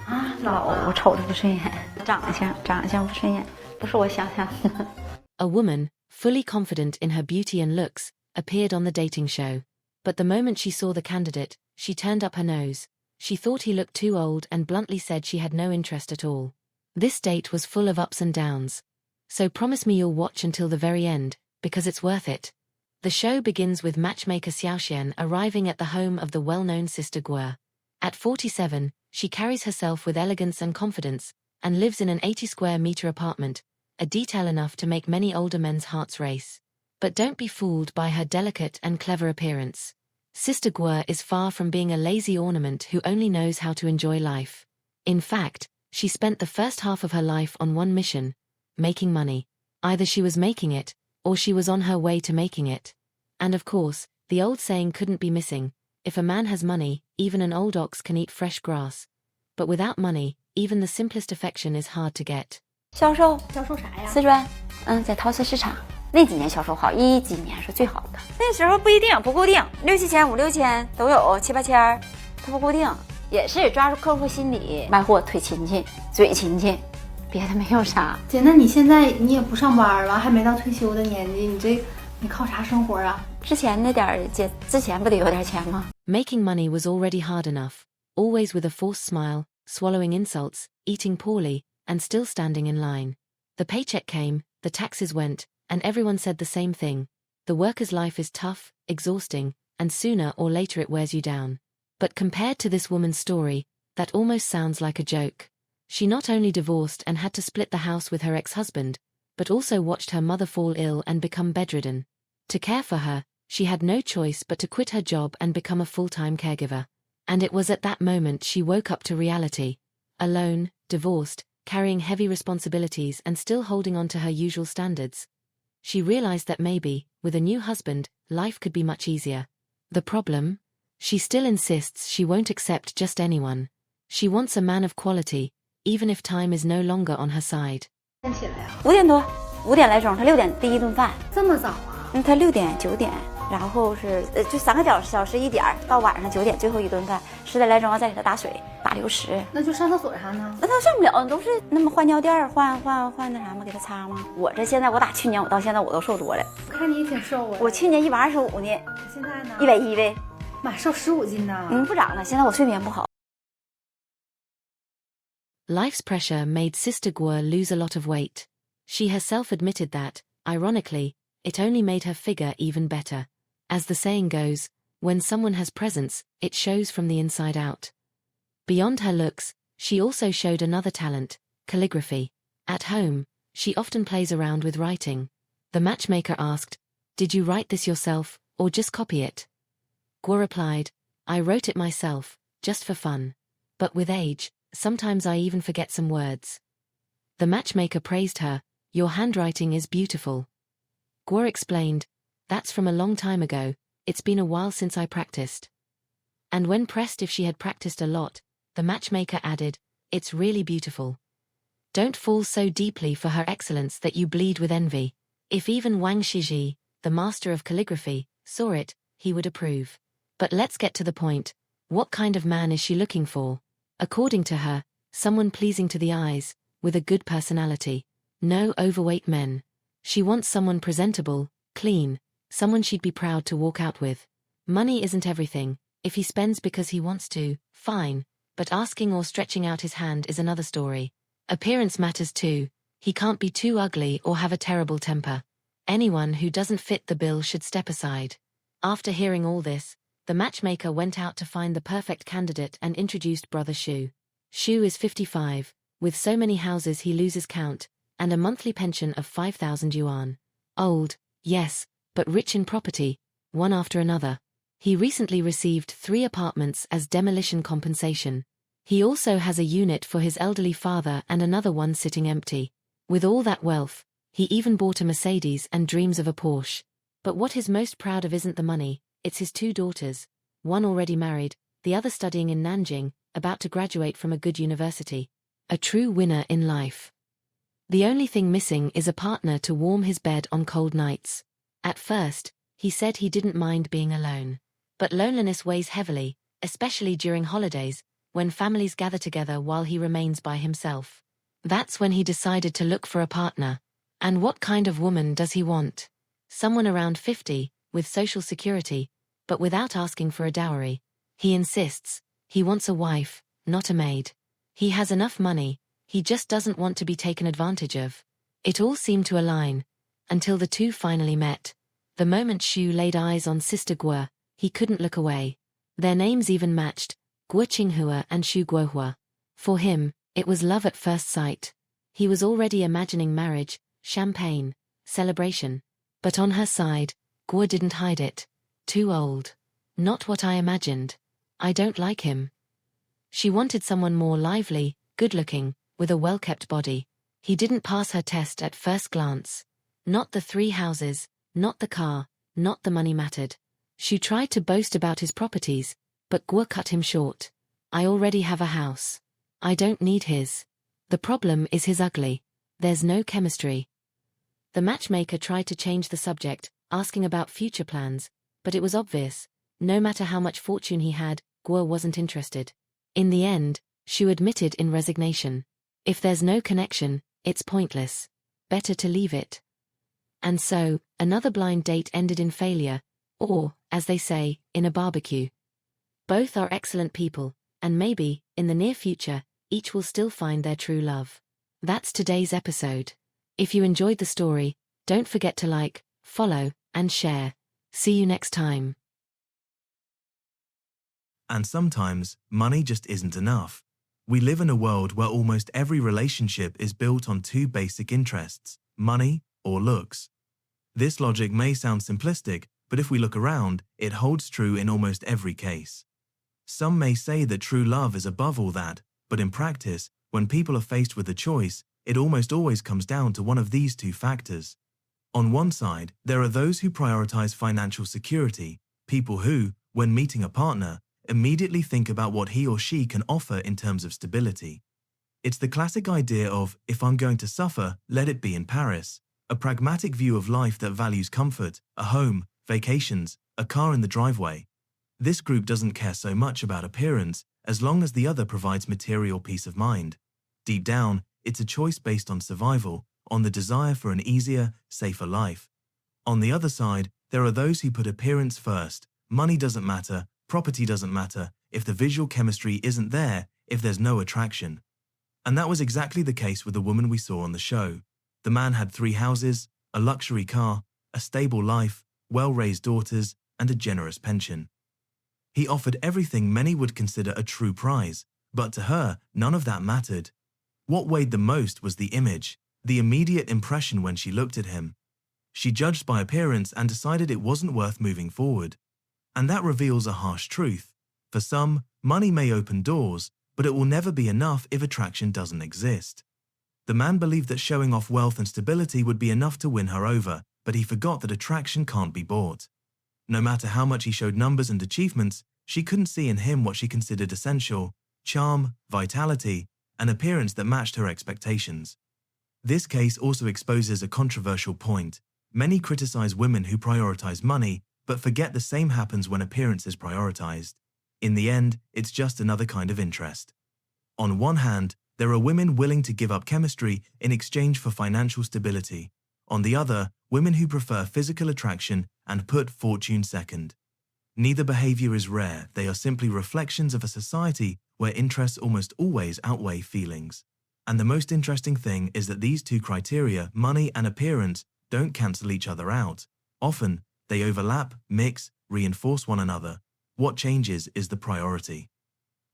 啊，老，我瞅着不顺眼，长相不顺眼，不是我想象的。A woman, fully confident in her beauty and looks, appeared on the dating show. But the moment she saw the candidate, she turned up her nose. She thought he looked too old and bluntly said she had no interest at all. This date was full of ups and downs. So promise me you'll watch until the very end, because it's worth it. The show begins with matchmaker Xiaoxian arriving at the home of the well-known Sister Guo. At 47, she carries herself with elegance and confidence, and lives in an 80-square-meter apartment, a detail enough to make many older men's hearts race. But don't be fooled by her delicate and clever appearance. Sister Guo is far from being a lazy ornament who only knows how to enjoy life. In fact, she spent the first half of her life on one mission: making money. Either she was making it, or she was on her way to making it. And of course, the old saying couldn't be missing: if a man has money, even an old ox can eat fresh grass. But without money, even the simplest affection is hard to get. 销售啥呀？瓷砖，在陶瓷市场那几年销售好，11几年是最好的。那时候不一定，不固定，6、7千、5、6千都有，7、8千，它不固定，也是抓住客户心理，卖货腿勤勤，嘴勤勤，别的没有啥。姐，那你现在你也不上班了，还没到退休的年纪，你靠啥生活啊？之前那点姐，之前不得有点钱吗？ Making money was already hard enough, always with a forced smile, swallowing insults, eating poorly, and still standing in line. The paycheck came, the taxes went, and everyone said the same thing: the worker's life is tough, exhausting, and sooner or later it wears you down. But compared to this woman's story, that almost sounds like a joke. She not only divorced and had to split the house with her ex-husband, but also watched her mother fall ill and become bedridden. To care for her, she had no choice but to quit her job and become a full-time caregiver. And it was at that moment she woke up to reality. Alone, divorced, carrying heavy responsibilities and still holding on to her usual standards. She realized that maybe, with a new husband, life could be much easier. The problem? She still insists she won't accept just anyone. She wants a man of quality, even if time is no longer on her side. 起来呀5点多，5点来钟，他6点第一顿饭。这么早啊？他6点、9点，然后是就3个小时1点到晚上9点最后一顿饭，10点来钟再给他打水、打流食。那就上厕所啥呢？那他上不了，都是那么换尿垫、换那啥吗？给他擦吗？我这现在我打去年我到现在我都瘦多了。我看你也挺瘦啊。我去年125呢，现在呢？110呗。妈，瘦15斤呢。不长了，现在我睡眠不好。Life's pressure made Sister Guo lose a lot of weight. She herself admitted that, ironically, it only made her figure even better. As the saying goes, when someone has presence, it shows from the inside out. Beyond her looks, she also showed another talent: calligraphy. At home, she often plays around with writing. The matchmaker asked, "Did you write this yourself, or just copy it?" Guo replied, "I wrote it myself, just for fun. But with age, sometimes I even forget some words." The matchmaker praised her, "Your handwriting is beautiful." Guo explained, "That's from a long time ago, it's been a while since I practiced." And when pressed if she had practiced a lot, the matchmaker added, "It's really beautiful. Don't fall so deeply for her excellence that you bleed with envy." If even Wang Shiji, the master of calligraphy, saw it, he would approve. But let's get to the point. What kind of man is she looking for? According to her, someone pleasing to the eyes, with a good personality. No overweight men. She wants someone presentable, clean, someone she'd be proud to walk out with. Money isn't everything. If he spends because he wants to, fine, but asking or stretching out his hand is another story. Appearance matters too. He can't be too ugly or have a terrible temper. Anyone who doesn't fit the bill should step aside. After hearing all this, the matchmaker went out to find the perfect candidate and introduced Brother Shu. Shu is 55, with so many houses he loses count, and a monthly pension of 5,000 yuan. Old, yes, but rich in property, one after another. He recently received 3 apartments as demolition compensation. He also has a unit for his elderly father and another one sitting empty. With all that wealth, he even bought a Mercedes and dreams of a Porsche. But what he's most proud of isn't the money, it's his 2 daughters, one already married, the other studying in Nanjing, about to graduate from a good university. A true winner in life. The only thing missing is a partner to warm his bed on cold nights. At first, he said he didn't mind being alone. But loneliness weighs heavily, especially during holidays, when families gather together while he remains by himself. That's when he decided to look for a partner. And what kind of woman does he want? Someone around 50, with social security, but without asking for a dowry. He insists, he wants a wife, not a maid. He has enough money, he just doesn't want to be taken advantage of. It all seemed to align, until the two finally met. The moment Xu laid eyes on Sister Guo, he couldn't look away. Their names even matched, Guo Qinghua and Xu Guohua. For him, it was love at first sight. He was already imagining marriage, champagne, celebration. But on her side, Guo didn't hide it. Too old. Not what I imagined. I don't like him. She wanted someone more lively, good-looking, with a well-kept body. He didn't pass her test at first glance. Not the 3 houses, not the car, not the money mattered. She tried to boast about his properties, but Guo cut him short. I already have a house. I don't need his. The problem is he's ugly. There's no chemistry. The matchmaker tried to change the subject, asking about future plans, but it was obvious. No matter how much fortune he had, Guo wasn't interested. In the end, Xu admitted in resignation. If there's no connection, it's pointless. Better to leave it. And so, another blind date ended in failure, or, as they say, in a barbecue. Both are excellent people, and maybe, in the near future, each will still find their true love. That's today's episode. If you enjoyed the story, don't forget to like, follow, and share. See you next time. And sometimes, money just isn't enough. We live in a world where almost every relationship is built on 2 basic interests, money or looks. This logic may sound simplistic, but if we look around, it holds true in almost every case. Some may say that true love is above all that, but in practice, when people are faced with a choice, it almost always comes down to one of these 2 factors. On one side, there are those who prioritize financial security, people who, when meeting a partner, immediately think about what he or she can offer in terms of stability. It's the classic idea of, if I'm going to suffer, let it be in Paris, a pragmatic view of life that values comfort, a home, vacations, a car in the driveway. This group doesn't care so much about appearance, as long as the other provides material peace of mind. Deep down, it's a choice based on survival, on the desire for an easier, safer life. On the other side, there are those who put appearance first. Money doesn't matter, property doesn't matter, if the visual chemistry isn't there, if there's no attraction. And that was exactly the case with the woman we saw on the show. The man had 3 houses, a luxury car, a stable life, well-raised daughters, and a generous pension. He offered everything many would consider a true prize, but to her, none of that mattered. What weighed the most was the image, the immediate impression when she looked at him. She judged by appearance and decided it wasn't worth moving forward. And that reveals a harsh truth. For some, money may open doors, but it will never be enough if attraction doesn't exist. The man believed that showing off wealth and stability would be enough to win her over, but he forgot that attraction can't be bought. No matter how much he showed numbers and achievements, she couldn't see in him what she considered essential: charm, vitality, an appearance that matched her expectations. This case also exposes a controversial point. Many criticize women who prioritize money, but forget the same happens when appearance is prioritized. In the end, it's just another kind of interest. On one hand, there are women willing to give up chemistry in exchange for financial stability. On the other, women who prefer physical attraction and put fortune second. Neither behavior is rare, they are simply reflections of a society where interests almost always outweigh feelings. And the most interesting thing is that these 2 criteria, money and appearance, don't cancel each other out. Often, they overlap, mix, reinforce one another. What changes is the priority.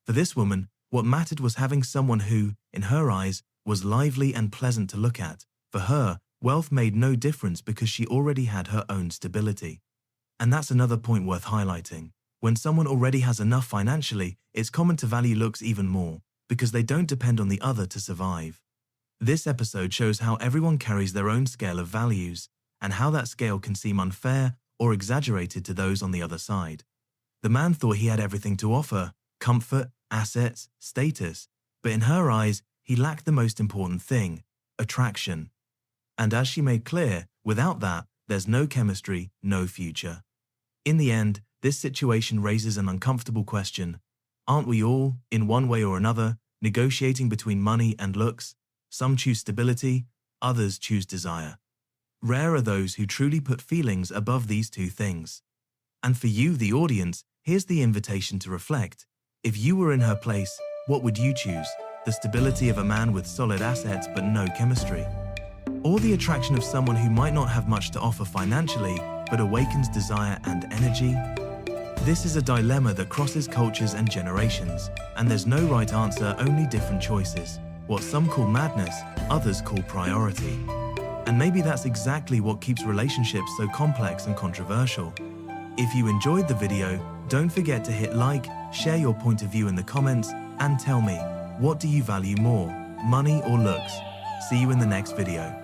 For this woman, what mattered was having someone who, in her eyes, was lively and pleasant to look at. For her, wealth made no difference because she already had her own stability. And that's another point worth highlighting. When someone already has enough financially, it's common to value looks even more, because they don't depend on the other to survive. This episode shows how everyone carries their own scale of values, and how that scale can seem unfair or exaggerated to those on the other side. The man thought he had everything to offer: comfort, assets, status, but in her eyes, he lacked the most important thing: attraction. And as she made clear, without that, there's no chemistry, no future. In the end, this situation raises an uncomfortable question. Aren't we all, in one way or another, negotiating between money and looks? Some choose stability, others choose desire. Rare are those who truly put feelings above these two things. And for you, the audience, here's the invitation to reflect. If you were in her place, what would you choose? The stability of a man with solid assets but no chemistry? Or the attraction of someone who might not have much to offer financially but awakens desire and energy? This is a dilemma that crosses cultures and generations, and there's no right answer, only different choices. What some call madness, others call priority. And maybe that's exactly what keeps relationships so complex and controversial. If you enjoyed the video, don't forget to hit like, share your point of view in the comments, and tell me, what do you value more, money or looks? See you in the next video.